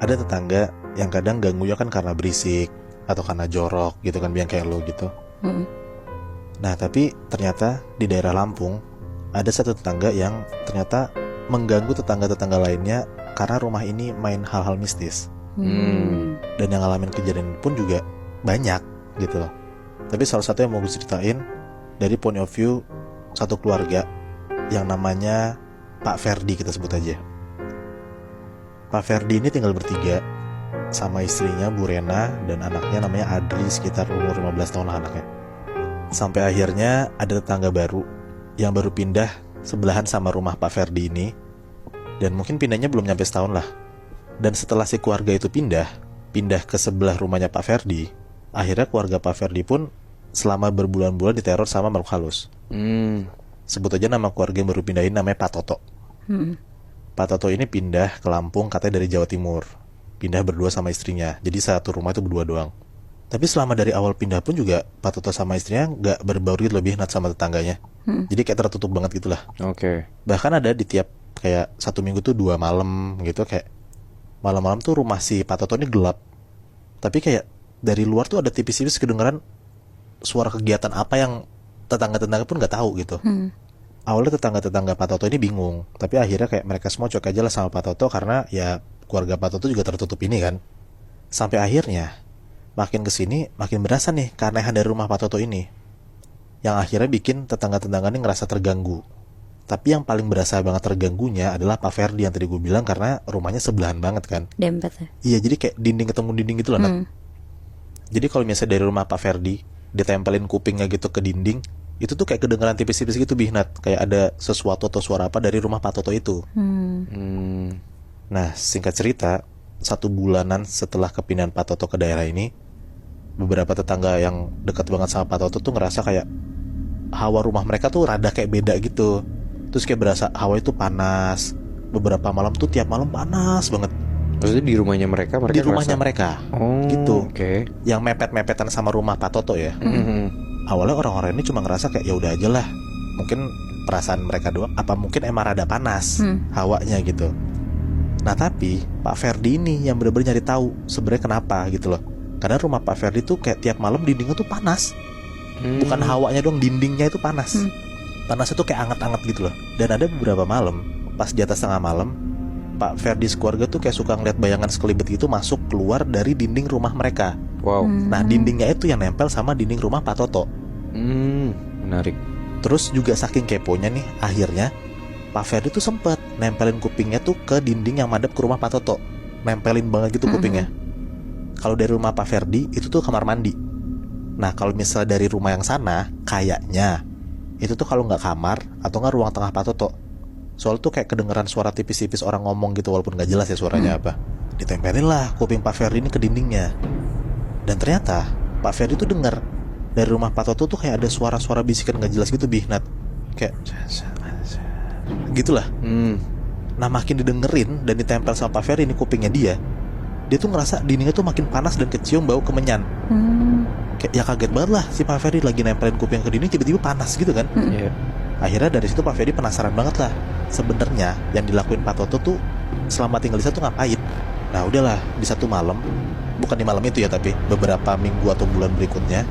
ada tetangga yang kadang ganggunya kan karena berisik atau karena jorok gitu kan, yang kayak lo gitu. Nah tapi ternyata di daerah Lampung ada satu tetangga yang ternyata mengganggu tetangga-tetangga lainnya karena rumah ini main hal-hal mistis. Dan yang ngalamin kejadian pun juga banyak gitu loh. Tapi salah satu yang mau gue ceritain dari point of view satu keluarga yang namanya Pak Ferdi, kita sebut aja. Pak Ferdi ini tinggal bertiga sama istrinya Bu Rena dan anaknya namanya Adri, sekitar umur 15 tahun lah anaknya. Sampai akhirnya ada tetangga baru yang baru pindah sebelahan sama rumah Pak Ferdi ini. Dan mungkin pindahnya belum nyampe setahun lah. Dan setelah si keluarga itu pindah ke sebelah rumahnya Pak Ferdi, akhirnya keluarga Pak Ferdi pun selama berbulan-bulan diteror sama makhluk halus. Sebut aja nama keluarga yang baru pindahin namanya Pak Toto. Pak Toto ini pindah ke Lampung katanya dari Jawa Timur. Pindah berdua sama istrinya. Jadi satu rumah itu berdua doang. Tapi selama dari awal pindah pun juga Pak Toto sama istrinya gak berbaur lebih nat sama tetangganya. Jadi kayak tertutup banget gitulah. Bahkan ada di tiap kayak satu minggu tuh 2 malam gitu, kayak malam-malam tuh rumah si Pak Toto ini gelap. Tapi kayak dari luar tuh ada tipis-tipis kedengeran suara kegiatan apa yang tetangga-tetangga pun gak tahu gitu. Awalnya tetangga-tetangga Pak Toto ini bingung, tapi akhirnya kayak mereka semua cuek aja lah sama Pak Toto karena ya keluarga Pak Toto juga tertutup ini kan. Sampai akhirnya makin kesini makin berasa nih keanehan dari rumah Pak Toto ini, yang akhirnya bikin tetangga-tetangga ini ngerasa terganggu. Tapi yang paling berasa banget terganggunya adalah Pak Ferdi yang tadi gue bilang, karena rumahnya sebelahan banget kan. Dempet ya? Iya, jadi kayak dinding ketemu dinding gitu loh. Jadi kalau misalnya dari rumah Pak Ferdi ditempelin kupingnya gitu ke dinding, itu tuh kayak kedengeran tipis-tipis gitu Bihnat, kayak ada sesuatu atau suara apa dari rumah Pak Toto itu. Nah singkat cerita, 1 bulanan setelah kepindahan Pak Toto ke daerah ini, beberapa tetangga yang dekat banget sama Pak Toto tuh ngerasa kayak hawa rumah mereka tuh rada kayak beda gitu. Terus kayak berasa hawa itu panas. Beberapa malam tuh tiap malam panas banget. Maksudnya di rumahnya mereka di rumahnya mereka gitu. Yang mepet-mepetan sama rumah Pak Toto ya. Awalnya orang-orang ini cuma ngerasa kayak ya udah aja lah, mungkin perasaan mereka doang, apa mungkin emang rada panas hawanya gitu. Nah tapi Pak Ferdi ini yang benar-benar nyari tahu sebenarnya kenapa gitu loh. Karena rumah Pak Ferdi tuh kayak tiap malam dindingnya tuh panas. Bukan hawanya doang, dindingnya itu panas. Panasnya tuh kayak anget-anget gitu loh. Dan ada beberapa malam pas di atas tengah malam, Pak Ferdi keluarga tuh kayak suka ngeliat bayangan sekelibet gitu masuk keluar dari dinding rumah mereka. Nah dindingnya itu yang nempel sama dinding rumah Pak Toto. Menarik. Terus juga saking keponya nih, akhirnya Pak Ferdi tuh sempet nempelin kupingnya tuh ke dinding yang madep ke rumah Pak Toto. Nempelin banget gitu kupingnya. Kalau dari rumah Pak Ferdi itu tuh kamar mandi. Nah kalau misalnya dari rumah yang sana, kayaknya itu tuh kalau nggak kamar atau nggak ruang tengah Pak Toto. Soalnya tuh kayak kedengeran suara tipis-tipis orang ngomong gitu, walaupun nggak jelas ya suaranya apa. Ditempelin lah kuping Pak Ferdi ini ke dindingnya. Dan ternyata Pak Ferdi tuh denger dari rumah Pak Toto tuh kayak ada suara-suara bisikan nggak jelas gitu Bihnat, kayak gitulah. Nah makin didengerin dan ditempel sama Pak Ferdi ini kupingnya dia tuh ngerasa dindingnya tuh makin panas dan kecium bau kemenyan. Kayak ya kaget banget lah si Pak Ferdi lagi nempelin kuping ke dinding tiba-tiba panas gitu kan. Akhirnya dari situ Pak Ferdi penasaran banget lah, sebenarnya yang dilakuin Pak Toto tuh selama tinggal di situ ngapain. Nah udahlah, di satu malam, bukan di malam itu ya, tapi beberapa minggu atau bulan berikutnya,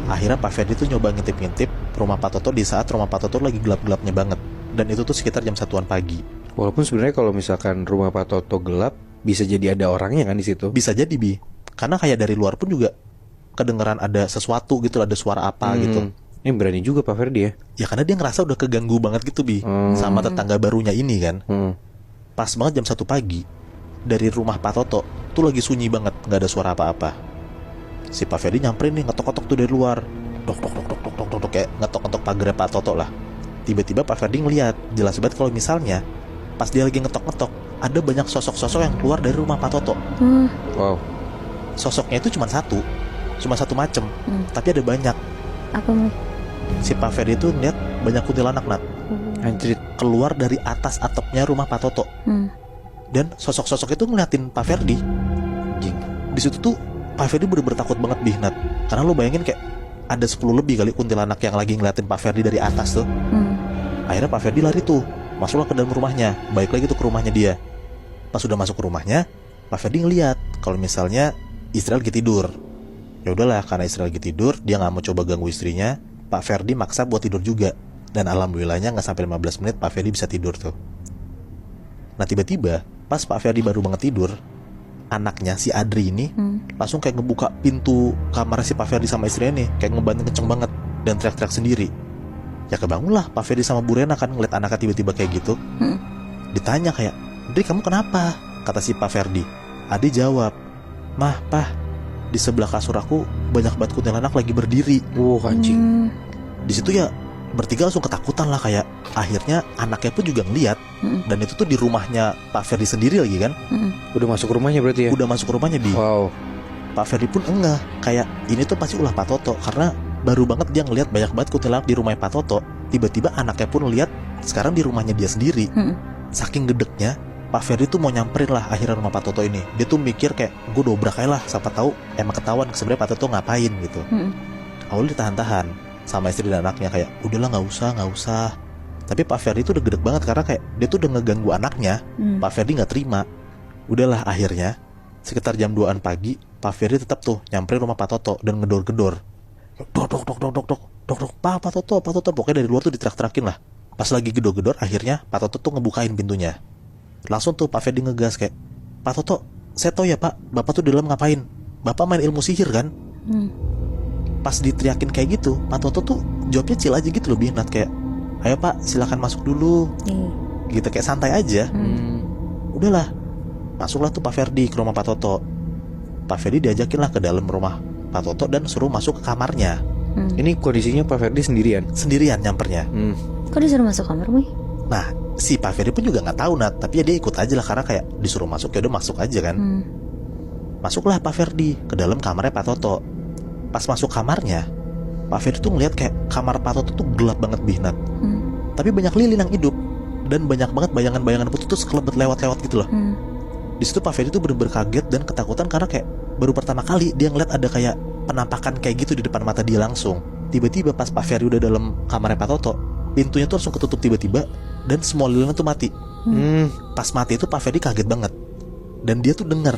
akhirnya Pak Ferdi tuh nyoba ngintip-ngintip rumah Pak Toto di saat rumah Pak Toto lagi gelap-gelapnya banget. Dan itu tuh sekitar jam 1-an pagi. Walaupun sebenarnya kalau misalkan rumah Pak Toto gelap, bisa jadi ada orangnya kan di situ. Bisa jadi Bi, karena kayak dari luar pun juga kedengeran ada sesuatu gitu, ada suara apa gitu. Ini berani juga Pak Ferdi ya. Ya karena dia ngerasa udah keganggu banget gitu Bi, sama tetangga barunya ini kan. Pas banget jam 1 pagi, dari rumah Pak Toto tuh lagi sunyi banget, gak ada suara apa-apa. Si Pak Ferdi nyamperin nih, ngetok-ngetok tuh dari luar. Dok, kayak ngetok-ngetok pagar Pak Toto lah. Tiba-tiba Pak Ferdi ngeliat, jelas banget kalau misalnya pas dia lagi ngetok-ngetok, ada banyak sosok-sosok yang keluar dari rumah Pak Toto. Sosoknya itu cuma satu macem, tapi ada banyak. Apa mau? Si Pak Ferdi itu ngeliat banyak kuntilanak Nat. Anjrit. Keluar dari atas atapnya rumah Pak Toto. Dan sosok-sosok itu ngeliatin Pak Ferdi. Di situ tuh Pak Ferdi bener-bener takut banget Bihnat. Karena lo bayangin kayak ada 10 lebih kali kuntilanak yang lagi ngeliatin Pak Ferdi dari atas tuh. Akhirnya Pak Ferdi lari tuh, masuklah ke dalam rumahnya, balik lagi tuh ke rumahnya dia. Pas udah masuk ke rumahnya, Pak Ferdi ngeliat kalau misalnya istri lagi tidur. Ya udahlah, karena istri lagi tidur, dia nggak mau coba ganggu istrinya. Pak Ferdi maksa buat tidur juga. Dan alhamdulillahnya nggak sampai 15 menit Pak Ferdi bisa tidur tuh. Nah tiba-tiba pas Pak Ferdi baru banget tidur, anaknya si Adri ini langsung kayak ngebuka pintu kamar si Pak Ferdi sama istrinya nih, kayak ngebanting kenceng banget dan teriak-teriak sendiri. Ya kebangunlah Pak Ferdi sama Bu Rena kan ngeliat anaknya tiba-tiba kayak gitu. Ditanya kayak, Adri kamu kenapa? Kata si Pak Ferdi. Adri jawab, Mah, Pah, di sebelah kasur aku banyak banget kuntilanak lagi berdiri. Anjing. Di situ ya bertiga langsung ketakutan lah, kayak akhirnya anaknya pun juga ngeliat. Dan itu tuh di rumahnya Pak Ferdi sendiri lagi kan. Udah masuk rumahnya berarti ya? Udah masuk rumahnya, Bi. Wow. Pak Ferdi pun enggak, kayak ini tuh pasti ulah Pak Toto, karena baru banget dia ngeliat banyak banget kuntilanak di rumahnya Pak Toto. Tiba-tiba anaknya pun lihat sekarang di rumahnya dia sendiri. Saking gedeknya, Pak Ferdi tuh mau nyamperin lah akhirnya rumah Pak Toto ini. Dia tuh mikir kayak, gue dobrak aja lah, siapa tahu emang ketahuan sebenarnya Pak Toto ngapain gitu. Awalnya ditahan-tahan sama istri dan anaknya, kayak udahlah nggak usah. Tapi Pak Ferdi tuh udah gedek banget karena kayak dia tuh udah ngeganggu anaknya. Pak Ferdi nggak terima. Udahlah akhirnya sekitar jam 2an pagi Pak Ferdi tetap tuh nyamperin rumah Pak Toto dan ngedor-gedor. Dok, Pak Toto. Pokoknya dari luar tuh diteriak-teriakin lah. Pas lagi gedor-gedor akhirnya Pak Toto tuh ngebukain pintunya. Langsung tuh Pak Ferdi ngegas kayak, Pak Toto, saya tahu ya Pak, Bapak tuh di dalam ngapain? Bapak main ilmu sihir kan? Pas diteriakin kayak gitu, Pak Toto tuh jawabnya chill aja gitu loh, Binat, kayak, ayo Pak silakan masuk dulu. Gitu kayak santai aja. Udahlah, masuklah tuh Pak Ferdi ke rumah Pak Toto. Pak Ferdi diajakin lah ke dalam rumah Pak Toto dan suruh masuk ke kamarnya. Ini kondisinya Pak Ferdi sendirian? Sendirian nyampernya. Kok disuruh masuk kamar, Mui? Nah, si Pak Ferdi pun juga nggak tahu, Nat, tapi ya dia ikut aja lah karena kayak disuruh masuk, ya udah masuk aja kan. Masuklah Pak Ferdi ke dalam kamarnya Pak Toto. Pas masuk kamarnya, Pak Ferdi tuh ngeliat kayak kamar Pak Toto tuh gelap banget, Binat. Tapi banyak lilin yang hidup dan banyak banget bayangan-bayangan putih tuh sekelebet lewat-lewat gitu loh. Di situ Pak Ferdi tuh bener-bener kaget dan ketakutan karena kayak baru pertama kali dia ngeliat ada kayak penampakan kayak gitu di depan mata dia langsung. Tiba-tiba pas Pak Ferdi udah dalam kamarnya Pak Toto, pintunya tuh langsung ketutup tiba-tiba dan semua lilinnya tuh mati. Pas mati itu Pak Ferdi kaget banget. Dan dia tuh denger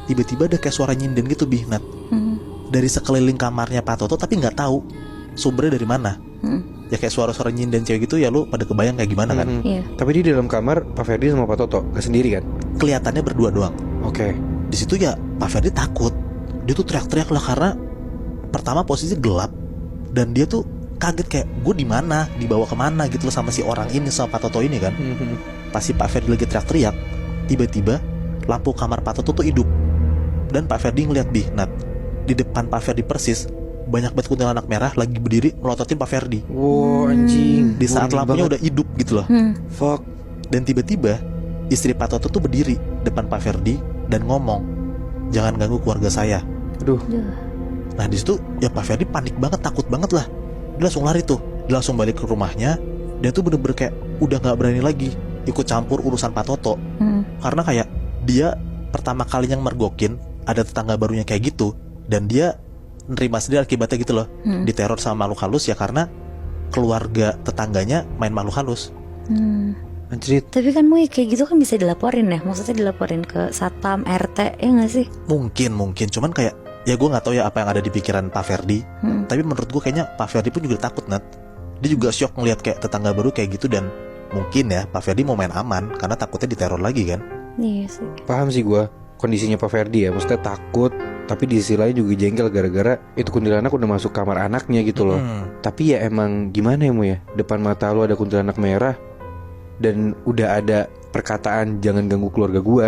tiba-tiba ada kayak suara nyinden gitu, Binat. Dari sekeliling kamarnya Pak Toto, tapi nggak tahu sumbernya dari mana. Ya kayak suara-suara nyinden cewek gitu, ya lu pada kebayang kayak gimana kan. Tapi di dalam kamar Pak Ferdi sama Pak Toto gak sendiri kan? Kelihatannya berdua doang. Oke. Di situ ya Pak Ferdi takut. Dia tuh teriak-teriak lah karena pertama posisi gelap dan dia tuh kaget kayak, gue di mana, dibawa kemana gitu loh sama si orang ini, sama Pak Toto ini kan. Pas si Pak Ferdi lagi teriak-teriak, tiba-tiba lampu kamar Pak Toto tuh hidup. Dan Pak Ferdi ngeliat, Nat, di depan Pak Ferdi persis banyak banget kuntilanak merah lagi berdiri melototin Pak Ferdi. Wow, anjing. Di saat lampunya udah hidup gitu loh. Fuck. Dan tiba-tiba istri Pak Toto tuh berdiri depan Pak Ferdi dan ngomong, jangan ganggu keluarga saya. Aduh. Nah di situ ya Pak Ferdi panik banget, takut banget lah. Dia langsung lari tuh, dia langsung balik ke rumahnya. Dia tuh bener-bener kayak udah gak berani lagi ikut campur urusan Pak Toto. Karena kayak dia pertama kali yang mergokin ada tetangga barunya kayak gitu. Dan dia nerima sendiri akibatnya gitu loh. Diteror sama makhluk halus ya karena keluarga tetangganya main makhluk halus. Anjrit. Tapi kan Mui kayak gitu kan bisa dilaporin ya. Maksudnya dilaporin ke Satpam, RT, ya gak sih? Mungkin cuman kayak ya gue nggak tahu ya apa yang ada di pikiran Pak Ferdi. Tapi menurut gue kayaknya Pak Ferdi pun juga takut, Nat. Dia juga syok ngeliat kayak tetangga baru kayak gitu. Dan mungkin ya Pak Ferdi mau main aman karena takutnya diteror lagi kan. Iya sih. Paham sih gue kondisinya Pak Ferdi ya. Maksudnya takut, tapi di sisi lain juga jengkel gara-gara itu kuntilanak udah masuk kamar anaknya gitu loh. Tapi ya emang gimana ya Mu ya, depan mata lu ada kuntilanak merah dan udah ada perkataan jangan ganggu keluarga gue.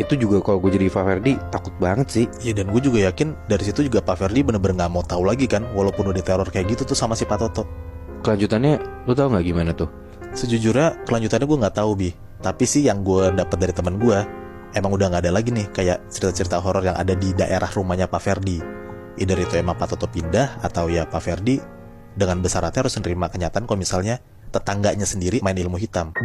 Itu juga kalau gue jadi Pak Ferdi takut banget sih. Iya, dan gue juga yakin dari situ juga Pak Ferdi bener-bener gak mau tahu lagi kan, walaupun udah diteror kayak gitu tuh sama si Pak Toto. Kelanjutannya lu tahu nggak gimana tuh? Sejujurnya kelanjutannya gue nggak tahu, Bi. Tapi sih yang gue dapat dari teman gue, emang udah nggak ada lagi nih kayak cerita-cerita horor yang ada di daerah rumahnya Pak Ferdi. Either itu emang Pak Toto pindah atau ya Pak Ferdi dengan besar hati harus menerima kenyataan kalau misalnya tetangganya sendiri main ilmu hitam.